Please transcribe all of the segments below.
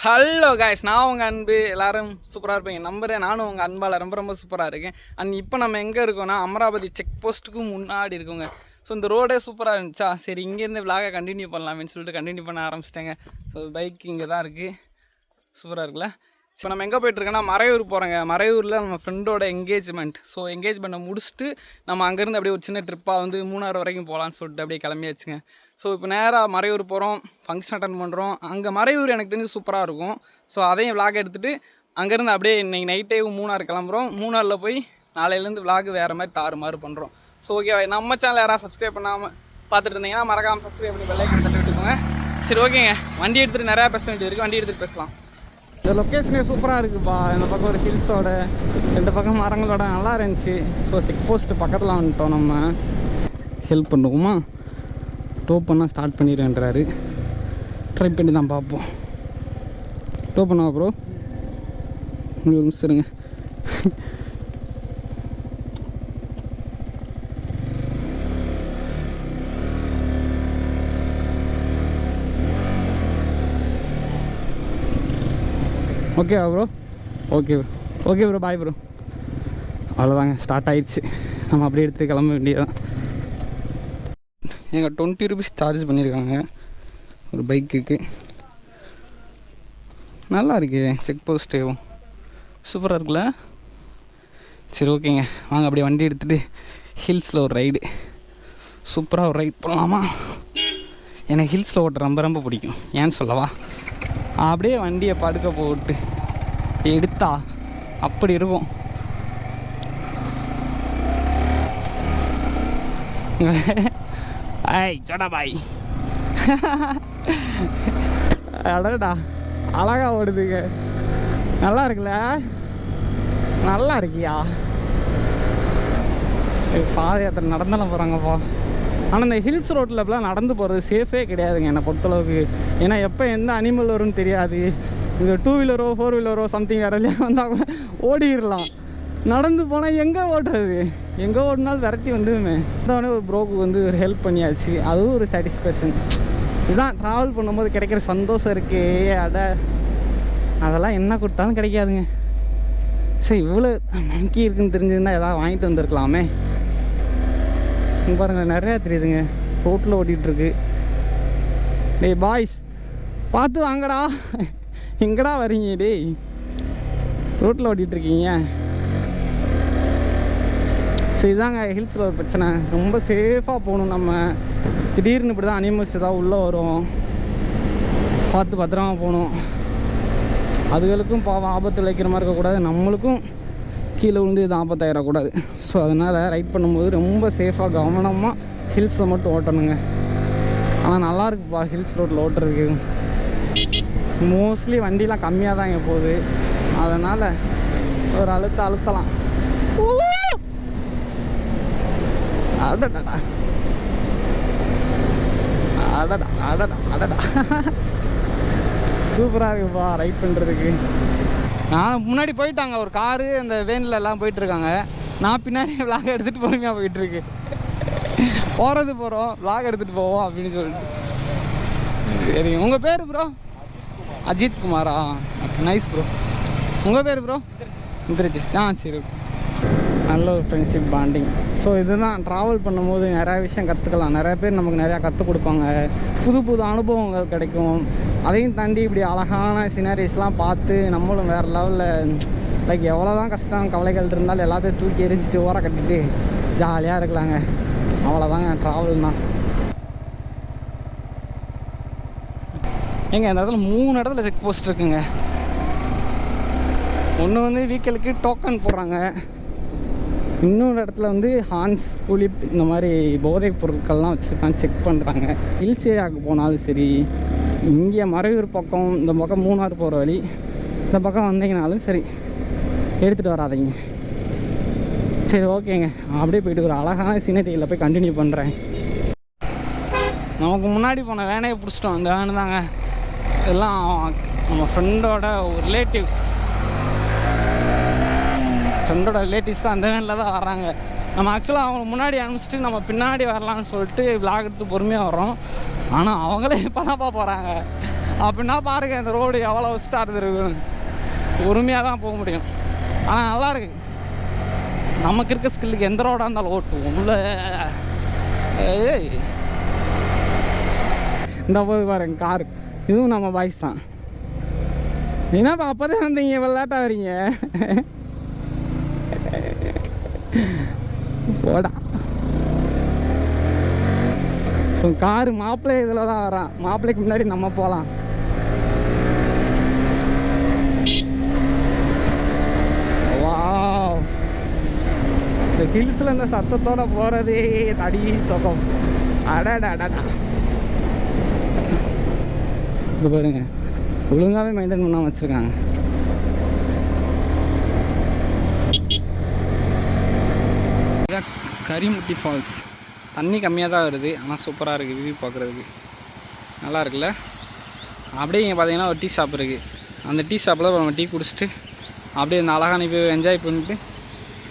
Hello guys, நான் உங்கள் அன்பு. எல்லோரும் சூப்பராக இருப்பீங்க நம்புகிறேன். நானும் உங்கள் அன்பால் ரொம்ப சூப்பராக இருக்கேன். அண்ட் இப்போ நம்ம எங்கே இருக்கோம்னா அமராவதி செக் போஸ்ட்டுக்கு முன்னாடி இருக்கோங்க. ஸோ இந்த ரோடே சூப்பராக இருந்துச்சா, சரி இங்கேருந்து விலாகை கண்டினியூ பண்ணலாமேன்னு சொல்லிட்டு கண்டினியூ பண்ண ஆரம்பிச்சிட்டேங்க. ஸோ பைக் இங்கே தான் இருக்குது, சூப்பராக இருக்குல்ல. இப்போ நம்ம எங்கே போய்ட்டுருக்கோன்னா மறையூர் போகிறோங்க. மறையூரில் நம்ம ஃப்ரெண்டோட என்கேஜ்மெண்ட். ஸோ என்கேஜ்மெண்ட்டை முடிச்சுட்டு நம்ம அங்கேருந்து அப்படியே ஒரு சின்ன ட்ரிப்பாக வந்து மூணாறு வரைக்கும் போகலான்னு சொல்லிட்டு அப்படியே கிளம்பியாச்சுங்க. ஸோ இப்போ நேராக மறையூர் போகிறோம், ஃபங்க்ஷன் அட்டன் பண்ணுறோம். அங்கே மறையூர் எனக்கு தெரிஞ்சு சூப்பராக இருக்கும். ஸோ அதையும் விலாக் எடுத்துகிட்டு அங்கேருந்து அப்படியே இன்றைக்கி நைட்டே மூணாறு கிளம்புறோம். மூணாறில் போய் நாளையிலேருந்து விலாக் வேறு மாதிரி தாறுமாறு பண்ணுறோம். ஸோ ஓகே, நம்ம சேனல் யாராவது சப்ஸ்கிரைப் பண்ணாமல் பார்த்துட்டு இருந்தீங்கன்னா மறக்காமல் சப்ஸ்கிரைப் பண்ணி பெல்லைக்கன் தட்டி விட்டுக்கோங்க. சரி ஓகேங்க, வண்டி எடுத்துகிட்டு நிறையா பேச வேண்டியது இருக்குது, வண்டி எடுத்துகிட்டு பேசலாம். இந்த லொக்கேஷனே சூப்பராக இருக்குதுப்பா. இந்த பக்கம் ஒரு ஹில்ஸோட, ரெண்டு பக்கம் மரங்களோட நல்லா இருந்துச்சு. ஸோ செக் போஸ்ட்டு பக்கத்தில் வந்துட்டோம். நம்ம ஹெல்ப் பண்ணுவோமா? டோ பண்ணால் ஸ்டார்ட் பண்ணிடுன்றாரு. ட்ரை பண்ணி தான் பார்ப்போம். டோ பண்ணவா ப்ரோ? ஒரு நிமிஷம் இருங்க. ஓகேவா bro? Okay bro, okay bro, bye bro. அவ்வளோதாங்க, ஸ்டார்ட் ஆயிடுச்சு. நம்ம அப்படியே எடுத்துகிட்டு கிளம்ப வேண்டியதான். எங்கள் 20 ருபீஸ் சார்ஜ் பண்ணியிருக்காங்க ஒரு பைக்குக்கு. நல்லா இருக்கு செக் போஸ்ட்டேவும், சூப்பராக இருக்குல்ல. சரி ஓகேங்க, வாங்க அப்படியே வண்டி எடுத்துகிட்டு ஹில்ஸில் ஒரு ரைடு, சூப்பராக ஒரு ரைட் போகலாமா? எனக்கு ஹில்ஸில் ஓட்ட ரொம்ப பிடிக்கும். ஏன்னு சொல்லவா? அப்படியே வண்டியை படுக்க போட்டு எடுத்தா அப்படி இருக்கும். ஐய் சோடா பாய். அடடா, அழகா ஓடுதுங்க. நல்லா இருக்குல்ல? நல்லா இருக்கியா? பாதை யாத்திரை நடந்தாலும் போகிறாங்கப்பா. ஆனால் இந்த ஹில்ஸ் ரோட்டில் இப்போலாம் நடந்து போகிறது சேஃபே கிடையாதுங்க என்னை பொறுத்தளவுக்கு. ஏன்னா எப்போ எந்த அனிமல் வரும்னு தெரியாது. இங்கே 2 வீலரோ 4 வீலரோ சம்திங் வேறு இல்லையா வந்தால் கூட ஓடிடலாம். நடந்து போனால் எங்கே ஓடுறது? எங்கே ஓடினாலும் விரட்டி வந்துடுமே. அதோடனே ஒரு ப்ரோக்கு வந்து ஒரு ஹெல்ப் பண்ணியாச்சு, அதுவும் ஒரு சாட்டிஸ்ஃபேக்ஷன். இதுதான் ட்ராவல் பண்ணும்போது கிடைக்கிற சந்தோஷம் இருக்கே. அதெல்லாம் என்ன கொடுத்தாலும் கிடைக்காதுங்க. சரி, இவ்வளோ மங்கி இருக்குன்னு தெரிஞ்சுருந்தால் எதாவது வாங்கிட்டு வந்திருக்கலாமே. இங்கே பாருங்கள், நிறையா தெரியுதுங்க, ரோட்டில் ஓட்டிகிட்ருக்கு. டேய் பாய்ஸ், பார்த்து வாங்கடா. எங்கடா வரீங்க? டேய், ரோட்டில் ஓட்டிகிட்ருக்கீங்க. ஸோ இதுதாங்க ஹில்ஸில் ஒரு பிரச்சனை. ரொம்ப சேஃபாக போகணும் நம்ம. திடீர்னு இப்படி தான் அனிமல்ஸ் ஏதாவது உள்ளே வரும், பார்த்து பத்திரமா போகணும். அதுகளுக்கும் பாவம் ஆபத்து விளைக்கிற மாதிரி இருக்கக்கூடாது, நம்மளுக்கும் கீழே விழுந்து இது ஆபத்தாயிடக்கூடாது. ஸோ அதனால் ரைட் பண்ணும்போது ரொம்ப சேஃபாக கவனமாக ஹில்ஸில் மட்டும் ஓட்டணுங்க. ஆனால் நல்லாயிருக்குப்பா ஹில்ஸ் ரோட்டில் ஓட்டுறதுக்கு. மோஸ்ட்லி வண்டிலாம் கம்மியாக தான் இங்கே போகுது, அதனால் ஒரு அழுத்தலாம். அடடா அடடா அடடா அடடா, சூப்பராக இருக்குப்பா ரைட் பண்ணுறதுக்கு. நான் முன்னாடி போயிட்டாங்க ஒரு காரு, அந்த வேனில் எல்லாம் போயிட்டுருக்காங்க. நான் பின்னாடி விலாக் எடுத்துகிட்டு பொறுமையாக போயிட்டுருக்கு. போகிறோம் விலாக் எடுத்துகிட்டு போவோம் அப்படின்னு சொல்லிட்டு. சரி, உங்கள் பேர் ப்ரோ? அஜித் குமாரா? Nice bro. உங்கள் பேர் ப்ரோ? இந்திரஜித். சரி, நல்ல ஒரு ஃப்ரெண்ட்ஷிப் பாண்டிங். ஸோ இதுதான் ட்ராவல் பண்ணும்போது நிறையா விஷயம் கற்றுக்கலாம். நிறையா பேர் நமக்கு நிறையா கற்றுக் கொடுப்பாங்க, புது அனுபவங்கள் கிடைக்கும். அதையும் தாண்டி இப்படி அழகான சினரிஸ்லாம் பார்த்து நம்மளும் வேறு லெவலில் லைக் எவ்வளோ தான் கஷ்டம் கவலைகள் இருந்தாலும் எல்லாத்தையும் தூக்கி எரிஞ்சிட்டு ஓர கட்டிட்டு ஜாலியாக இருக்கலாங்க. அவ்வளோதாங்க ட்ராவல் தான். இந்த இடத்துல 3 இடத்துல செக் போஸ்ட் இருக்குங்க. ஒன்று வந்து வீக்கலுக்கு டோக்கன் போடுறாங்க, இன்னொரு இடத்துல வந்து ஹான்ஸ் குலிப் இந்த மாதிரி போதைப் பொருட்கள்லாம் வச்சுருக்கான்னு செக் பண்ணுறாங்க. ஹில்ஸ் ஏரியாவுக்கு போனாலும் சரி, இங்கே மறையூர் பக்கம், இந்த பக்கம் மூணாறு போகிற வழி, இந்த பக்கம் வந்தீங்கனாலும் சரி எடுத்துகிட்டு வராதிங்க. சரி ஓகேங்க, அப்படியே போய்ட்டு ஒரு அழகான சீனரியில் போய் கண்டினியூ பண்ணுறேன். நமக்கு முன்னாடி போன வேனையை பிடிச்சிட்டோம். இந்த வேனு தாங்க, இதெல்லாம் நம்ம ஃப்ரெண்டோட ரிலேட்டிவ்ஸ் தான் அந்த வேனில் தான் வராங்க. நம்ம ஆக்சுவலாக அவங்க முன்னாடி அனுப்பிச்சிட்டு நம்ம பின்னாடி வரலான்னு சொல்லிட்டு விலாக் எடுத்து பொறுமையாக வரோம். ஆனால் அவங்களே இப்போ தான்ப்பா போகிறாங்க. அப்படின்னா பாருங்கள் இந்த ரோடு எவ்வளோ ஸ்டார் இருக்குன்னு. பொறுமையாக தான் போக முடியும். ஆனால் நல்லாயிருக்கு. நமக்கு இருக்க ஸ்கில்லுக்கு எந்த ரோடாக இருந்தாலும் ஓட்டுவோம் உள்ள. இந்த போது பாருங்க காரு, இதுவும் நம்ம பாய்ஸ் தான். என்னப்பா அப்போதான் வந்தீங்க, விளையாட்டா வரீங்க போடா. ஸோ காரு மாப்பிள்ளை இதில் தான் வரான். மாப்பிள்ளைக்கு முன்னாடி நம்ம போகலாம். வாவ், இந்த ஹில்ஸில் இந்த சத்தத்தோட போகிறதே தடி சுகம். அடடா, இது பாருங்க ஒழுங்காகவே மெயின்டைன் பண்ணாமல் வச்சுருக்காங்க. கரிமுட்டி ஃபால்ஸ். தண்ணி கம்மியாக தான் வருது, ஆனால் சூப்பராக இருக்குது. வியூ பார்க்குறதுக்கு நல்லா இருக்குல்ல. அப்படியே இங்கே பார்த்தீங்கன்னா ஒரு டீ ஷாப் இருக்குது. அந்த டீ ஷாப்பில் நம்ம டீ குடிச்சிட்டு அப்படியே இந்த அழகான வியூ என்ஜாய் பண்ணிட்டு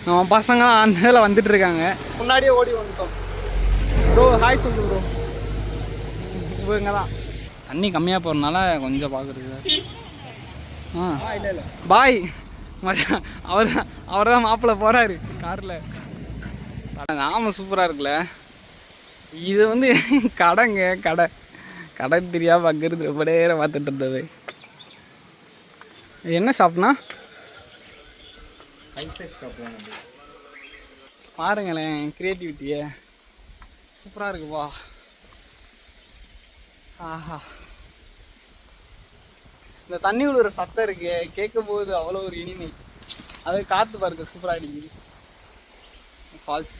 நம்ம பசங்களாம் அந்த இதில் வந்துட்டுருக்காங்க. முன்னாடியே ஓடி வந்துட்டோம். ப்ரோ ஹாய் சொல்லு ப்ரோ. இப்போ இங்கே தான் தண்ணி கம்மியாக போகிறதுனால கொஞ்சம் பார்க்குறது. இல்லை பாய் மச்சான், அவர் தான் மாப்பிள்ளை போகிறாரு காரில். ஆமாம் சூப்பராக இருக்குல்ல. இது வந்து கடைங்க, கடை தெரியாமல் அங்கே இருந்து ரொம்ப நேரம் பார்த்துட்டு இருந்தது. என்ன ஷாப்னா பாருங்களேன், க்ரியேட்டிவிட்டியை சூப்பராக இருக்குப்பா. ஆஹா, இந்த தண்ணி விழுற சத்தம் இருக்கு, கேட்கும் போது அவ்வளோ ஒரு இனிமை. அது காற்று பாருங்க சூப்பராக அடிக்குது. ஃபால்ஸ்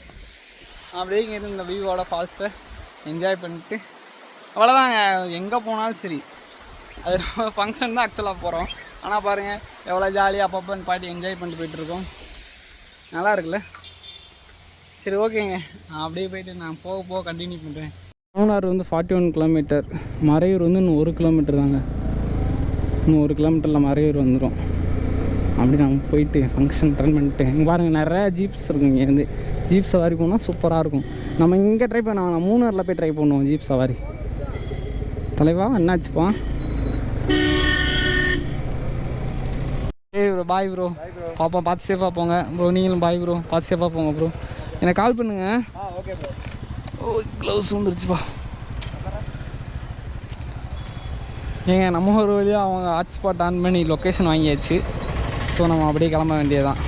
அப்படியே இங்கே இருந்து இந்த வியூவோட ஃபால்ஸை என்ஜாய் பண்ணிட்டு அவ்வளோதாங்க. எங்கே போனாலும் சரி, அது நம்ம ஃபங்க்ஷன் தான் ஆக்சுவலாக போகிறோம். ஆனால் பாருங்கள் எவ்வளோ ஜாலியாக அப்பப்போ பாட்டி என்ஜாய் பண்ணிட்டு போயிட்டுருக்கோம். நல்லா இருக்குல்ல. சரி ஓகேங்க, நான் அப்படியே போயிட்டு நான் போக கண்டினியூ பண்ணுறேன். மூணாறு வந்து 41 கிலோமீட்டர், மறையூர் வந்து இன்னும் 1 கிலோமீட்டர் தாங்க. இன்னும் 1 கிலோமீட்டரில் மறையூர் வந்துடும். அப்படி நம்ம போயிட்டு ஃபங்க்ஷன் அட்டன் பண்ணிட்டு இங்கே பாருங்கள் நிறையா ஜீப்ஸ் இருக்கும். இங்கேருந்து ஜீப் சவாரி போனால் சூப்பராக இருக்கும். நம்ம இங்கே ட்ரை பண்ண வேணாம், மூணாரில் போய் ட்ரை பண்ணுவோம் ஜீப் சவாரி. தலைவா என்னாச்சுப்பா? Bro bye bro. பாப்பா பார்த்து சேஃபாக போங்க ப்ரோ. நீங்களும் பாய் ப்ரோ, பார்த்து சேஃபாக போங்க ப்ரோ. எனக்கு கால் பண்ணுங்க. Okay bro. ஓ க்ளவுஸ் வந்துருச்சுப்பா. ஏங்க நம்ம ஒரு வழியாக அவங்க ஹாட்ஸ்பாட் ஆன் பண்ணி லொக்கேஷன் வாங்கியாச்சு. ஸோ நம்ம அப்படியே கிளம்ப வேண்டியதுதான்.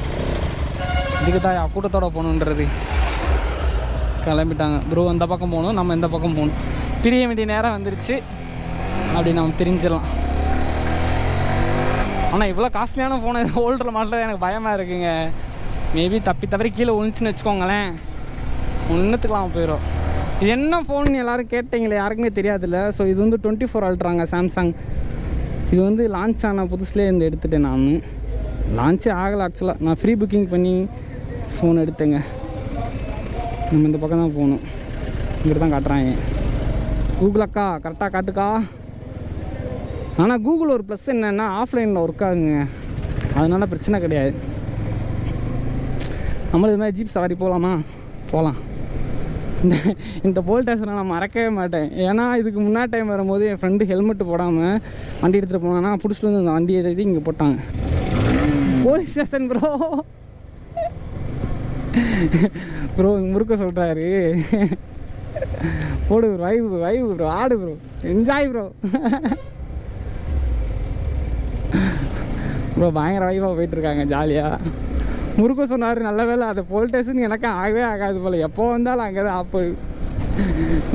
இதுக்கு தான் கூட்டத்தோடு போகணுன்றது. கிளம்பிட்டாங்க ப்ரோ. அந்த பக்கம் போகணும், நம்ம இந்த பக்கம் போகணும். பிரிய வேண்டிய நேரம் வந்துருச்சு. அப்படி நம்ம பிரிஞ்சிடலாம். ஆனால் இவ்வளோ காஸ்ட்லியான ஃபோனை ஹோல்டரில் மாட்டுறது எனக்கு பயமாக இருக்குங்க. மேபி தவறி கீழே விழுந்துச்சுன்னு வச்சுக்கோங்களேன், ஒன்றுத்துக்கலாம் போயிடும். இது என்ன ஃபோன் எல்லோரும் கேட்டிங்களே, யாருக்குமே தெரியாதுல்ல. ஸோ இது வந்து 24 அல்ட்ராங்க, சாம்சங். இது வந்து லான்ச் ஆன புதுசுலேயே இருந்து எடுத்துட்டேன். நான் லான்ச்சே ஆகலை ஆக்சுவலாக. நான் ஃப்ரீ புக்கிங் பண்ணி ஃபோன் எடுத்தேங்க. நம்ம இந்த பக்கம் தான் போகணும். இங்கிட்ட தான் காட்டுறாங்க. கூகுள் அக்கா கரெக்டாக காட்டுக்கா. ஆனால் கூகுள் ஒரு ப்ளஸ் என்னென்னா ஆஃப்லைனில் ஒர்க் ஆகுங்க, அதனால பிரச்சனை கிடையாது. நம்மளும் இது மாதிரி ஜீப் சவாரி போகலாமா? போகலாம். இந்த போல் டேஷனை நான் மறக்கவே மாட்டேன். ஏன்னா இதுக்கு முன்னாடி டைம் வரும்போது என் ஃப்ரெண்டு ஹெல்மெட்டு போடாமல் வண்டி எடுத்துகிட்டு போனான்னா பிடிச்சிட்டு வந்து அந்த வண்டியை எழுதி இங்கே போட்டாங்க. Police station bro. ப்ரோ முறுக்க சொல்கிறாரு. போடு ப்ரோ, வைவு ப்ரோ, ஆடு ப்ரோ, என்ஜாய் ப்ரோ. ப்ரோ பயங்கர வைவாக போயிட்டுருக்காங்க ஜாலியாக. முறுக்க சொன்னார், நல்ல வேலை அது போல் ஸ்டேஷன் எனக்கும் ஆகவே ஆகாது போல். எப்போ வந்தாலும் அங்கே தான் ஆப்பு.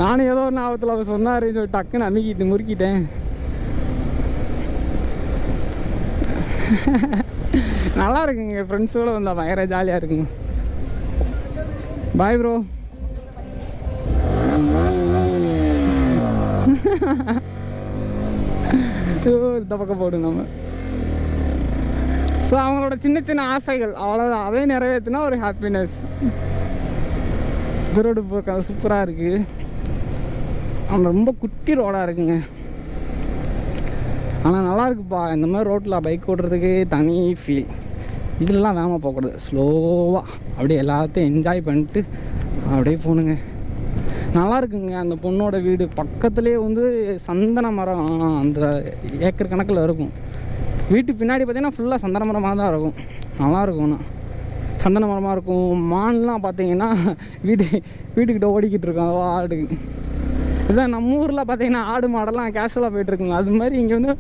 நானும் ஏதோ ஒன்று ஆபத்தில் அவர் சொன்னார், டக்குன்னு அமுக்கிட்டு முறுக்கிட்டேன். நல்லா இருக்குங்க, ஃப்ரெண்ட்ஸோடு வந்தால் பயங்கர ஜாலியாக இருக்குங்க. Bye bro. இந்த பக்கம் போடும் நம்ம. ஸோ அவங்களோட சின்ன சின்ன ஆசைகள் அவ்வளோதான், அதே நிறைவேற்றினா ஒரு ஹாப்பினஸ். இந்த ரோடு சூப்பராக இருக்குது. அவங்க ரொம்ப குட்டி ரோடாக இருக்குங்க, ஆனால் நல்லா இருக்குப்பா. இந்த மாதிரி ரோட்டில் பைக் ஓட்டுறதுக்கு தனி ஃபீல். இதெல்லாம் வேகமாக போகக்கூடாது, ஸ்லோவாக அப்படியே எல்லாத்தையும் என்ஜாய் பண்ணிட்டு அப்படியே போகணுங்க. நல்லா இருக்குங்க. அந்த பொண்ணோட வீடு பக்கத்துலேயே வந்து சந்தன மரம் அந்த ஏக்கர் கணக்கில் இருக்கும். வீட்டு பின்னாடி பார்த்திங்கன்னா ஃபுல்லாக சந்தன மரமாக தான் இருக்கும். நல்லாயிருக்கும். சந்தன மரமாக இருக்கும். மான்லாம் பார்த்தீங்கன்னா வீட்டுக்கிட்ட ஓடிக்கிட்டு இருக்கோம் ஆடு. இதுதான் நம்ம ஊரில் பார்த்தீங்கன்னா ஆடு மாடெல்லாம் கேஷுவலாக போயிட்டுருக்குங்க. அது மாதிரி இங்கே வந்து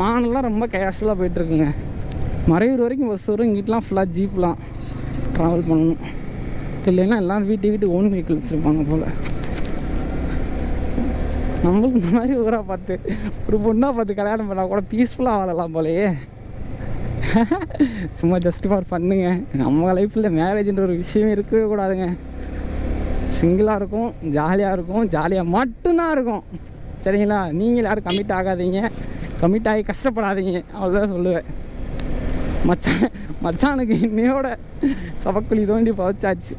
மானெல்லாம் ரொம்ப கேஷுவலாக போயிட்டுருக்குங்க. மறையூர் வரைக்கும் பஸ் வரும். இங்கிட்டலாம் ஃபுல்லாக ஜீப்லாம் ட்ராவல் பண்ணணும். இல்லைன்னா எல்லோரும் வீட்டு ஓன் வெஹிக்கிள் வச்சுருப்பாங்க போல். நம்மளுக்கு இந்த மாதிரி ஊராக பார்த்து ஒரு பொண்ணாக பார்த்து கல்யாணம் பண்ணால் கூட பீஸ்ஃபுல்லாக வாழலாம் போலையே. சும்மா ஜஸ்ட் ஃபார் பண்ணுங்க. நம்ம லைஃப்பில் மேரேஜ்ன்ற ஒரு விஷயம் இருக்கவே கூடாதுங்க. சிங்கிளாக இருக்கும், ஜாலியாக இருக்கும், ஜாலியாக மட்டும்தான் இருக்கும். சரிங்களா? நீங்கள் யாரும் கமிட் ஆகாதீங்க, கமிட் ஆகி கஷ்டப்படாதீங்க, அவ்வளோதான் சொல்லுவேன். மச்சானுக்கு இன்னையோட சபக்குழி தோண்டி பவச்சாச்சு.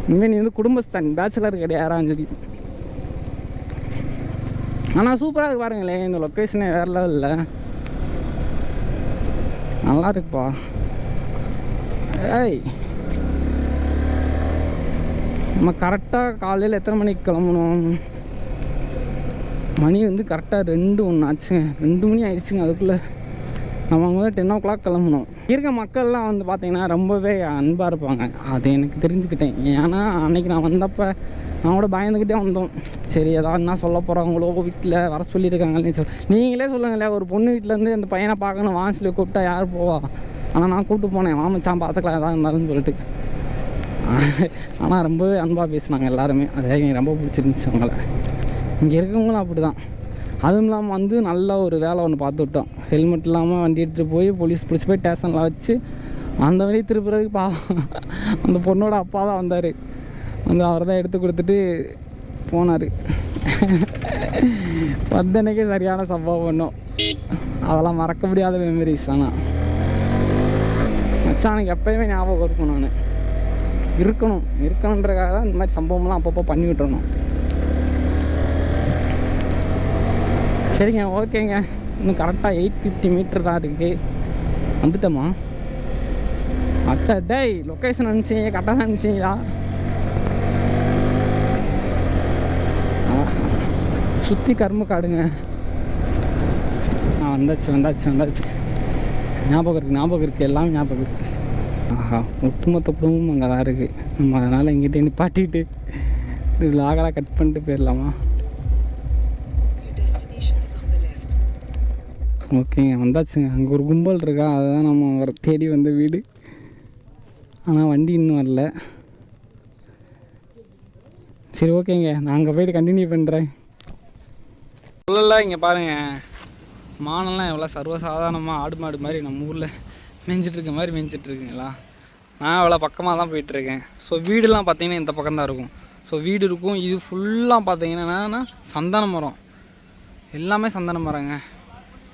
இனிமேல் நீ வந்து குடும்பஸ்தான், பேச்சுலர் கிடையாரான்னு சொல்லி. ஆனால் சூப்பராக இருக்கு பாருங்களேன். இந்த லொக்கேஷனே வேறு லெவலில் நல்லா இருக்குப்பா. ஏய், நம்ம கரெக்டாக காலையில் எத்தனை மணிக்கு கிளம்பணும்? மணி வந்து கரெக்டாக 2:01 ஆச்சுங்க. 2 மணி ஆயிடுச்சுங்க. அதுக்குள்ளே நம்ம அங்கே வந்து 10 o'clock கிளம்பணும். இருக்க மக்கள்லாம் வந்து பார்த்திங்கன்னா ரொம்பவே அன்பாக இருப்பாங்க. அது எனக்கு தெரிஞ்சுக்கிட்டேன். ஏன்னா அன்றைக்கி நான் வந்தப்போ நான் கூட பயந்துக்கிட்டே வந்தோம். சரி ஏதாவது என்ன சொல்ல போகிறாங்களோ, வீட்டில் வர சொல்லியிருக்காங்கன்னு நீங்களே சொல்லுங்களேன். ஒரு பொண்ணு வீட்டிலேருந்து அந்த பையனை பார்க்கணும் வாசலில் கூப்பிட்டா யார் போவா? ஆனால் நான் கூப்பிட்டு போனேன். மாமச்சான் பார்த்துக்கலாம் எதாவது இருந்தாலும் சொல்லிட்டு. ஆனால் ரொம்பவே அன்பாக பேசினாங்க எல்லாருமே. அதே எனக்கு ரொம்ப பிடிச்சிருந்துச்சு அவங்கள. இங்கே இருக்கவங்களும் அப்படி தான். அதுவும் இல்லாமல் வந்து நல்ல ஒரு வேலை ஒன்று பார்த்து விட்டோம். ஹெல்மெட் இல்லாமல் வண்டி எடுத்துகிட்டு போய் போலீஸ் பிடிச்சி போய் ஸ்டேஷனில் வச்சு அந்த வழி திருப்புறதுக்கு பாவம் அந்த பொண்ணோட அப்பா தான் வந்தார். வந்து அவர் தான் எடுத்து கொடுத்துட்டு போனார். பத்தனைக்கே சரியான சம்பவம் பண்ணோம். அதெல்லாம் மறக்க முடியாத மெமரிஸ். ஆனால் மச்சானுக்கு எப்போயுமே ஞாபகம் இருக்கும். நான் இருக்கணுன்றக்காக தான் இந்த மாதிரி சம்பவம்லாம் அப்பப்போ பண்ணி விட்டுறணும். சரிங்க, ஓகேங்க. இன்னும் கரெக்டாக 850 மீட்டர் தான் இருக்குது. வந்துட்டோமா? அக்கா டேய், லொக்கேஷன் அனுப்பிச்சிங்க, கரெக்டாக தான் அனுப்பிச்சிங்களா? சுற்றி கரும்பு காடுங்க. வந்தாச்சு. ஞாபகம் இருக்குது எல்லாம் ஞாபகம் இருக்குது. ஆஹா, ஒட்டுமொத்த குடும்பமும் அங்கே தான் இருக்குது. நம்ம அதனால் இங்கிட்ட நிப்பாட்டிட்டு இது லாகலாம் கட் பண்ணிட்டு போயிடலாமா? ஓகேங்க, வந்தாச்சுங்க. அங்கே ஒரு கும்பல் இருக்கா, அதுதான் நம்ம தேடி வந்த வீடு. ஆனால் வண்டி இன்னும் வரல. சரி, ஓகேங்க, நான் அங்கே போய்ட்டு கண்டினியூ பண்ணுறேன். சொல்லல, இங்கே பாருங்கள், மானெல்லாம் எவ்வளோ சர்வசாதாரணமாக ஆடு மாடு மாதிரி நம்ம ஊரில் மேய்ஞ்சிட்ருக்க மாதிரி மேய்ஞ்சிட்ருக்குங்களா. நான் எவ்வளோ பக்கமாக தான் போயிட்டுருக்கேன். ஸோ வீடுலாம் பார்த்தீங்கன்னா இந்த பக்கம் தான் இருக்கும். ஸோ வீடு இருக்கும். இது ஃபுல்லாக பார்த்தீங்கன்னா என்னென்னா சந்தன மரம், எல்லாமே சந்தன மரங்க.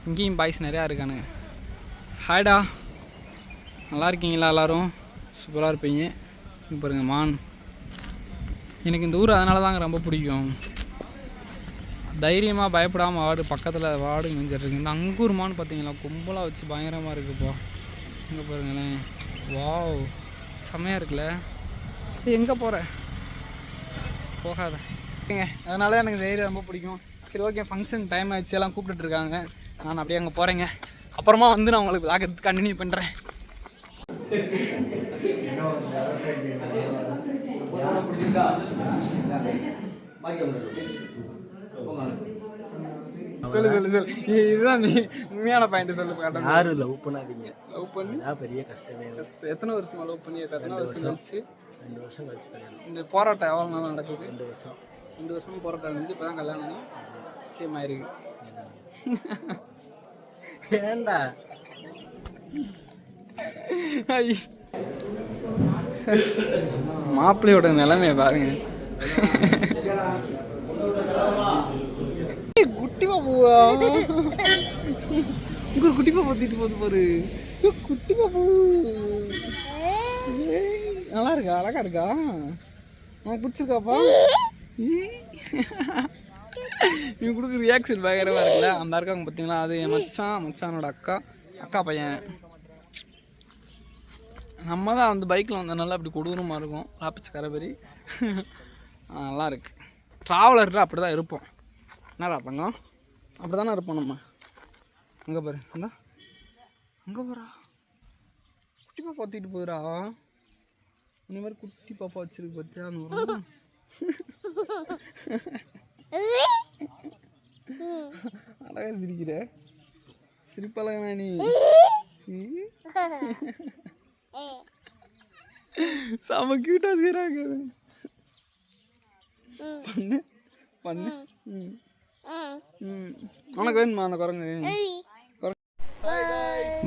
இங்கேயும் பாய்ஸ் நிறையா இருக்கானுங்க. ஹாய்டா, நல்லா இருக்கீங்களா? எல்லோரும் சூப்பராக இருப்பீங்க. இங்கே பாருங்கள் மான். எனக்கு இந்த ஊர் அதனால தாங்க ரொம்ப பிடிக்கும். தைரியமாக பயப்படாமல் பக்கத்தில் வாடு மேய்ஞ்சிட்ருக்கு. இந்த அங்கூர் மான் பார்த்தீங்களா, கும்பலாக வச்சு பயங்கரமாக இருக்குப்பா. இங்கே பாருங்களேன், வாவ், செம்மையாக இருக்குல்ல. எங்கே போகிற? போகாத. ஓகேங்க, அதனால எனக்கு தைரியம் ரொம்ப பிடிக்கும். சரி, ஓகே, ஃபங்க்ஷன் டைம் ஆகிடுச்சு, எல்லாம் கூப்பிட்டுருக்காங்க. நான் அப்படியே அங்கே போகிறேங்க. அப்புறமா வந்து நான் உங்களுக்கு விளாக் எடுத்து கண்டினியூ பண்ணுறேன். சொல்லு. இதுதான் உண்மையான பாயிண்ட். சொல்லு. யாரும் லவ் பண்ணாதீங்க. லவ் பண்ணி பெரிய கஷ்டமே. எத்தனை வருஷமா லவ் பண்ணி? எத்தனை வருஷம் கழிச்சு? 2 வருஷம் கழிச்சு கல்யாணம். இந்த போராட்டம் எவ்வளோ நாள் நடக்குது? 2 வருஷம் போராட்டம் நடந்து இப்போ தான் கல்யாணம் நிச்சயமாயிருக்கு. ஏண்டா மாப்பிள்ளையோட நிலைமைய பாருங்க. குட்டி பாப்புவா, இங்க ஒரு குட்டி பாப்பு தூக்கிட்டு போது பாரு. குட்டி பாப்பு நல்லா இருக்கா? அழகா இருக்கா? உனக்கு பிடிச்சிருக்காப்பா? நீ கொடுக்குற ரியாக்ஷன் பயங்கரமாக இருக்குல்ல. அந்த இருக்காங்க பார்த்தீங்களா, அது என் மச்சானோட அக்கா பையன். நம்ம தான் வந்து பைக்கில் வந்ததுனால அப்படி கொடூரமாக இருக்கும். ராப்பிச்சு கரபரி நல்லா இருக்கு. ட்ராவலரில் அப்படி தான் இருப்போம். என்னடா தங்கம், அப்படி தானே இருப்போம் நம்ம. அங்கே பாரு, அந்தா அங்கே போகிறா குட்டி பாப்பா தூக்கிட்டு போகுறா. இந்த மாதிரி குட்டி பாப்பா வச்சிருக்கு பார்த்தியா அந்த ஒரு அழகா சிரிக்கிற, சிரிப்பழகா நீ. செம கியூட்டா செய்கிறாங்க. பண்ணு பண்ணு. உனக்கு வேணுமா அந்த குரங்கு?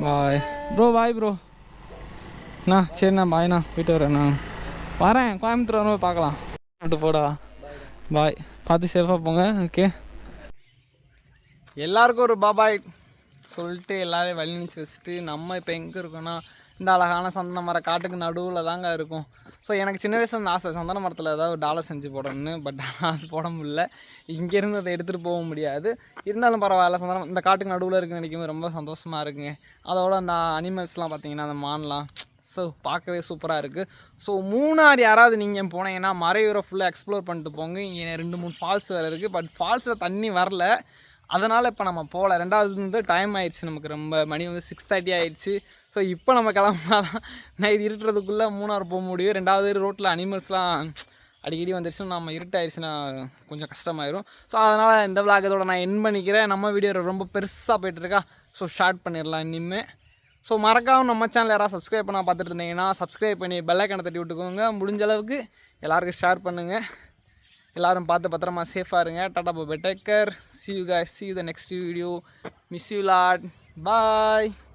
Bye bro, bye bro. அண்ணா சரிண்ணா, பாய்ண்ணா, போயிட்டு வரேண்ணா. வரேன், கோயம்புத்தூர் வரும்போது பார்க்கலாம். மட்டும் போடா. பாய், பார்த்து சேஃபாக போங்க. ஓகே, எல்லாருக்கும் ஒரு பாபாய் சொல்லிட்டு எல்லோரையும் வழி நினச்சி வச்சுட்டு நம்ம இப்போ எங்கே இருக்கோன்னா இந்த அழகான சந்தன மர காட்டுக்கு நடுவில் தாங்க இருக்கும். ஸோ எனக்கு சின்ன வயசுல இந்த ஆசை சந்தன மரத்தில் ஏதாவது ஒரு டாலர் செஞ்சு போடணும்னு. பட் ஆனால் அது போட முடியல, இங்கேருந்து அதை எடுத்துகிட்டு போக முடியாது. இருந்தாலும் பரவாயில்ல, சந்தனம் இந்த காட்டுக்கு நடுவில் இருக்குன்னு நினைக்கும்போது ரொம்ப சந்தோஷமாக இருக்குங்க. அதோட அந்த அனிமல்ஸ்லாம் பார்த்தீங்கன்னா அந்த மான்லாம் ஸோ பார்க்கவே சூப்பராக இருக்குது. ஸோ மூணார் யாராவது நீங்கள் போனீங்கன்னா மறையூரை ஃபுல்லாக எக்ஸ்ப்ளோர் பண்ணிட்டு போங்க. இங்கே 2-3 ஃபால்ஸ் வேறு இருக்குது. பட் ஃபால்ஸில் தண்ணி வரல, அதனால் இப்போ நம்ம போகல. ரெண்டாவது வந்து டைம் ஆயிடுச்சு, நமக்கு ரொம்ப மணி வந்து 6:30 ஆகிடுச்சு. ஸோ இப்போ நம்ம கிளம்புனா தான் நைட் இருட்டுறதுக்குள்ளே மூணார் போக முடியும். ரெண்டாவது ரோட்டில் அனிமல்ஸ்லாம் அடிக்கடி வந்துருச்சுன்னா நம்ம இருட்டாயிடுச்சுன்னா கொஞ்சம் கஷ்டமாயிடும். ஸோ அதனால் இந்த விளாக் இதோட நான் என் பண்ணிக்கிறேன். நம்ம வீடியோ ரொம்ப பெருசாக போய்ட்டுருக்கா, ஸோ ஷார்ட் பண்ணிடலாம் இனிமேல். ஸோ மறக்காமல் நம்ம சேனல் யாராவது சப்ஸ்கிரைப் பண்ணால் பார்த்துட்டு இருந்தீங்கன்னா சப்ஸ்கிரைப் பண்ணி பெல் ஐக்கானை தட்டி விட்டுக்கோங்க. முடிஞ்ச அளவுக்கு எல்லாருக்கும் ஷேர் பண்ணுங்கள். எல்லோரும் பார்த்து பத்திரமா சேஃபாக இருங்க. Tata bye, take care, see you guys, see you the next video, miss you lot, bye.